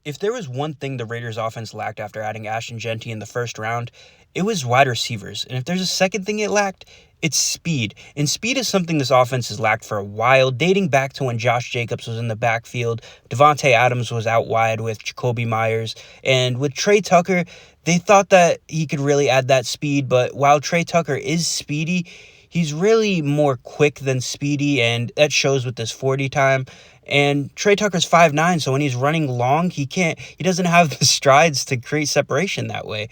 If there was one thing the Raiders offense lacked after adding Ashton Jeanty in the first round, it was wide receivers. And if there's a second thing it lacked, it's speed. And speed is something this offense has lacked for a while, dating back to when Josh Jacobs was in the backfield, Devontae Adams was out wide with Jacoby Myers, and with Trey Tucker, they thought that he could really add that speed, but while Trey Tucker is speedy, he's really more quick than speedy, and that shows with this 40 time. And Trey Tucker's 5'9", so when he's running long, he doesn't have the strides to create separation that way.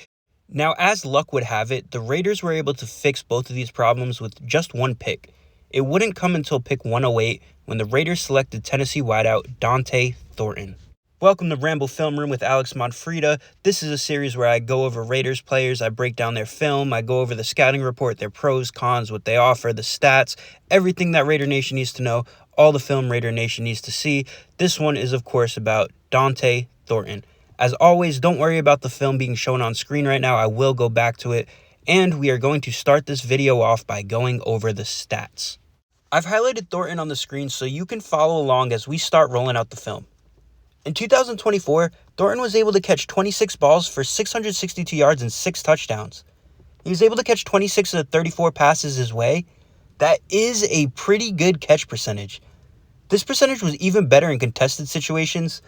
Now, as luck would have it, the Raiders were able to fix both of these problems with just one pick. It wouldn't come until pick 108 when the Raiders selected Tennessee wideout Dante Thornton. Welcome to Ramble Film Room with AlexMonfreda. This is a series where I go over Raiders players, I break down their film, I go over the scouting report, their pros, cons, what they offer, the stats, everything that Raider Nation needs to know, all the film Raider Nation needs to see. This one is, of course, about Dante Thornton. As always, don't worry about the film being shown on screen right now. I will go back to it. And we are going to start this video off by going over the stats. I've highlighted Thornton on the screen so you can follow along as we start rolling out the film. In 2024, Thornton was able to catch 26 balls for 662 yards and 6 touchdowns. He was able to catch 26 of the 34 passes his way. That is a pretty good catch percentage. This percentage was even better in contested situations.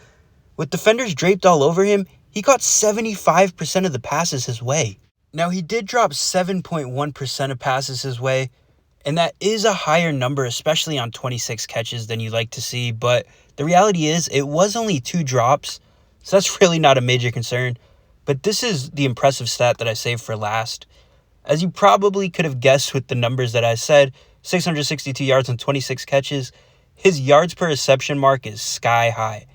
With defenders draped all over him, he caught 75% of the passes his way. Now, he did drop 7.1% of passes his way, and that is a higher number, especially on 26 catches than you like to see, but the reality is it was only 2 drops, so that's really not a major concern. But this is the impressive stat that I saved for last. As you probably could have guessed with the numbers that I said, 662 yards and 26 catches, his yards per reception mark is sky high.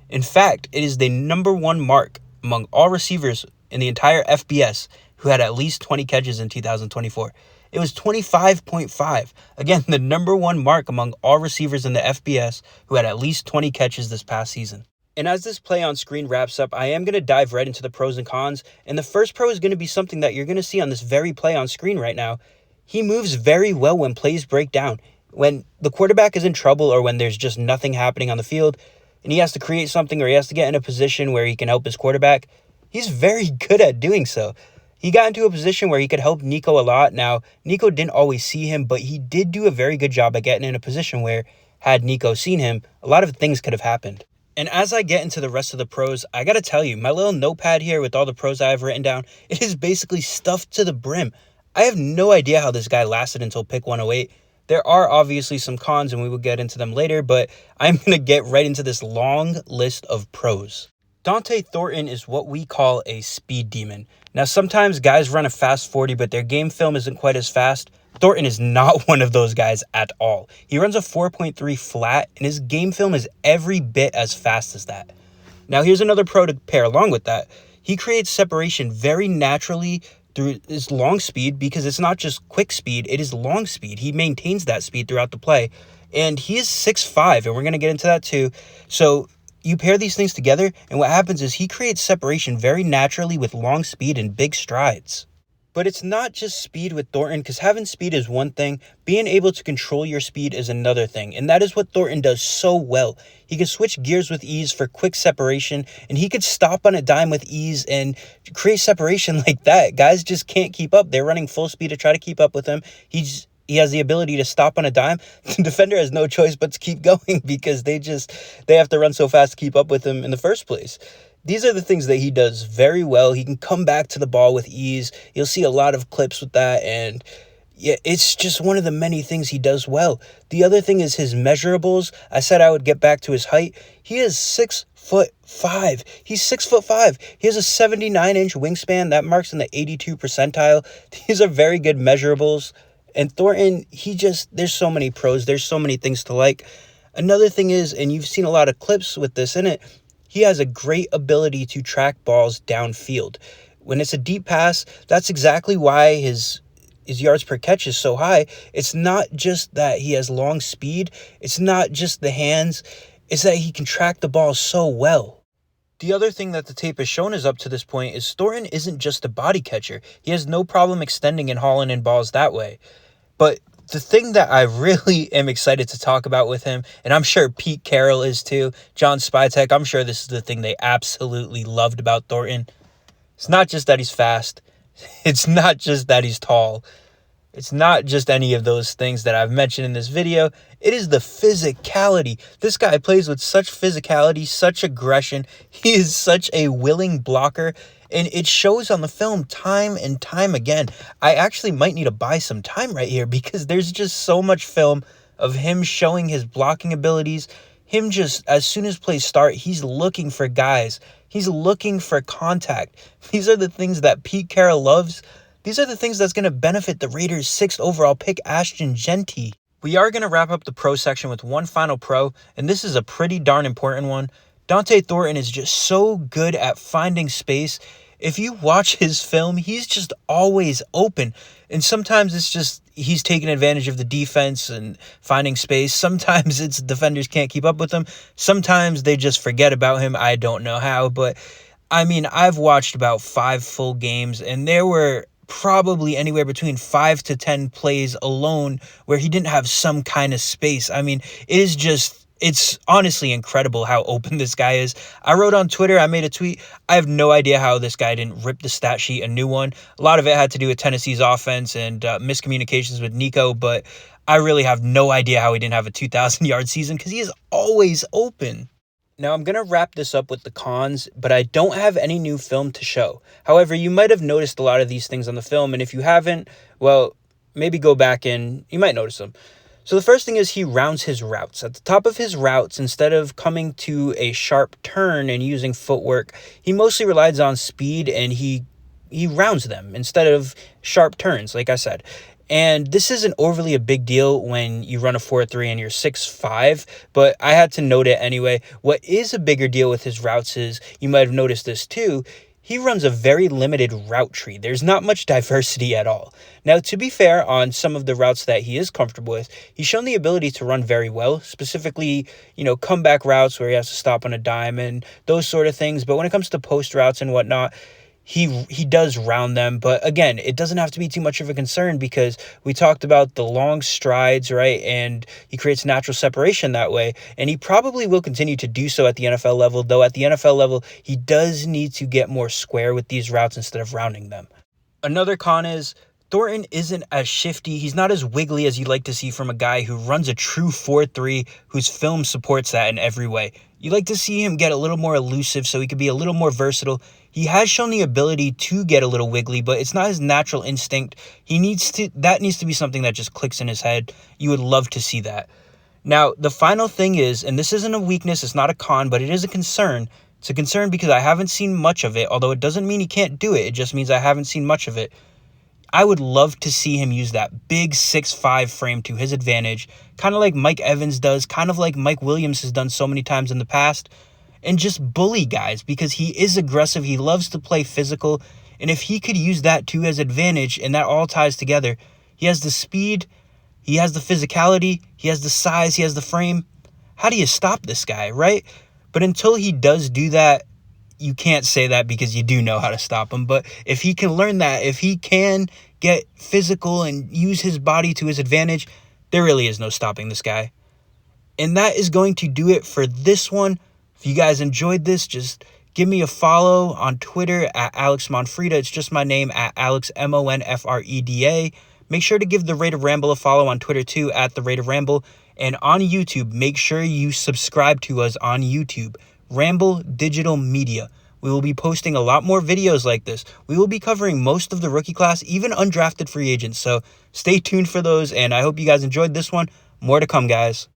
In fact, it is the number 1 mark among all receivers in the entire FBS who had at least 20 catches in 2024. It was 25.5. Again, the number 1 mark among all receivers in the FBS who had at least 20 catches this past season. And as this play on screen wraps up, I am going to dive right into the pros and cons. And the first pro is going to be something that you're going to see on this very play on screen right now. He moves very well when plays break down. When the quarterback is in trouble or when there's just nothing happening on the field and he has to create something or he has to get in a position where he can help his quarterback, he's very good at doing so. He got into a position where he could help Nico a lot. Now, Nico didn't always see him, but he did do a very good job at getting in a position where, had Nico seen him, a lot of things could have happened. And as I get into the rest of the pros, I got to tell you, my little notepad here with all the pros I have written down, it is basically stuffed to the brim. I have no idea how this guy lasted until pick 108. There are obviously some cons, and we will get into them later, but I'm going to get right into this long list of pros. Dante Thornton is what we call a speed demon. Now, sometimes guys run a fast 40, but their game film isn't quite as fast. Thornton is not one of those guys at all. He runs a 4.3 flat, and his game film is every bit as fast as that. Now, here's another pro to pair along with that. He creates separation very naturally through his long speed, because it's not just quick speed, it is long speed. He maintains that speed throughout the play, and he is 6'5", and we're going to get into that too. So you pair these things together, and what happens is he creates separation very naturally with long speed and big strides. But it's not just speed with Thornton, because having speed is one thing. Being able to control your speed is another thing, and that is what Thornton does so well. He can switch gears with ease for quick separation, and he could stop on a dime with ease and create separation like that. Guys just can't keep up. They're running full speed to try to keep up with him. He has the ability to stop on a dime. The defender has no choice but to keep going because they have to run so fast to keep up with him in the first place. These are the things that he does very well. He can come back to the ball with ease. You'll see a lot of clips with that, and yeah, it's just one of the many things he does well. The other thing is his measurables. I said I would get back to his height. He is 6'5". He's 6'5". He has a 79-inch wingspan. That marks in the 82 percentile. These are very good measurables. And Thornton, there's so many pros. There's so many things to like. Another thing is, and you've seen a lot of clips with this in it, he has a great ability to track balls downfield. When it's a deep pass, that's exactly why his yards per catch is so high. It's not just that he has long speed. It's not just the hands. It's that he can track the ball so well. The other thing that the tape has shown us up to this point is Thornton isn't just a body catcher. He has no problem extending and hauling in balls that way. But the thing that I really am excited to talk about with him, and I'm sure Pete Carroll is too, John Spytek, I'm sure this is the thing they absolutely loved about Thornton. It's not just that he's fast. It's not just that he's tall. It's not just any of those things that I've mentioned in this video. It is the physicality. This guy plays with such physicality, such aggression. He is such a willing blocker, and it shows on the film time and time again. I actually might need to buy some time right here because there's just so much film of him showing his blocking abilities. Him just, as soon as plays start, he's looking for guys. He's looking for contact. These are the things that Pete Carroll loves. These are the things that's going to benefit the Raiders' 6th overall pick, Ashton Jeanty. We are going to wrap up the pro section with one final pro, and this is a pretty darn important one. Dante Thornton is just so good at finding space. If you watch his film, he's just always open. And sometimes it's just he's taking advantage of the defense and finding space. Sometimes it's defenders can't keep up with him. Sometimes they just forget about him. I don't know how, but I mean, I've watched about 5 full games, and there were probably anywhere between 5 to 10 plays alone where he didn't have some kind of space. I mean, it's honestly incredible how open this guy is. I wrote on Twitter, I made a tweet. I have no idea how this guy didn't rip the stat sheet a new one. A lot of it had to do with Tennessee's offense and miscommunications with Nico, but I really have no idea how he didn't have a 2,000-yard season because he is always open. Now, I'm going to wrap this up with the cons, but I don't have any new film to show. However, you might have noticed a lot of these things on the film, and if you haven't, well, maybe go back and you might notice them. So the first thing is he rounds his routes. At the top of his routes, instead of coming to a sharp turn and using footwork, he mostly relies on speed, and he rounds them instead of sharp turns, like I said. And this isn't overly a big deal when you run a 4-3 and you're 6'5", but I had to note it anyway. What is a bigger deal with his routes is, you might have noticed this too, he runs a very limited route tree. There's not much diversity at all. Now, to be fair, on some of the routes that he is comfortable with, he's shown the ability to run very well, specifically, comeback routes where he has to stop on a dime and those sort of things. But when it comes to post routes and whatnot, he does round them, but again, it doesn't have to be too much of a concern because we talked about the long strides, right? And he creates natural separation that way, and he probably will continue to do so at the NFL level, though at the NFL level, he does need to get more square with these routes instead of rounding them. Another con is Thornton isn't as shifty. He's not as wiggly as you'd like to see from a guy who runs a true 4-3, whose film supports that in every way. You like to see him get a little more elusive so he could be a little more versatile. He has shown the ability to get a little wiggly, but it's not his natural instinct. That needs to be something that just clicks in his head. You would love to see that. Now, the final thing is, and this isn't a weakness, it's not a con, but it is a concern. It's a concern because I haven't seen much of it, although it doesn't mean he can't do it. It just means I haven't seen much of it. I would love to see him use that big 6'5" frame to his advantage, kind of like Mike Evans does, kind of like Mike Williams has done so many times in the past, and just bully guys because he is aggressive. He loves to play physical, and if he could use that to his advantage and that all ties together, he has the speed, he has the physicality, he has the size, he has the frame. How do you stop this guy, right? But until he does do that, you can't say that because you do know how to stop him. But if he can learn that, if he can get physical and use his body to his advantage, there really is no stopping this guy. And that is going to do it for this one. If you guys enjoyed this, just give me a follow on Twitter at AlexMonfreda. It's just my name at AlexMonfreda. Make sure to give the Raider Ramble a follow on Twitter too at TheRaiderRamble. And on YouTube, make sure you subscribe to us on YouTube. Ramble Digital Media. We will be posting a lot more videos like this. We will be covering most of the rookie class, even undrafted free agents. So stay tuned for those, and I hope you guys enjoyed this one. More to come, guys.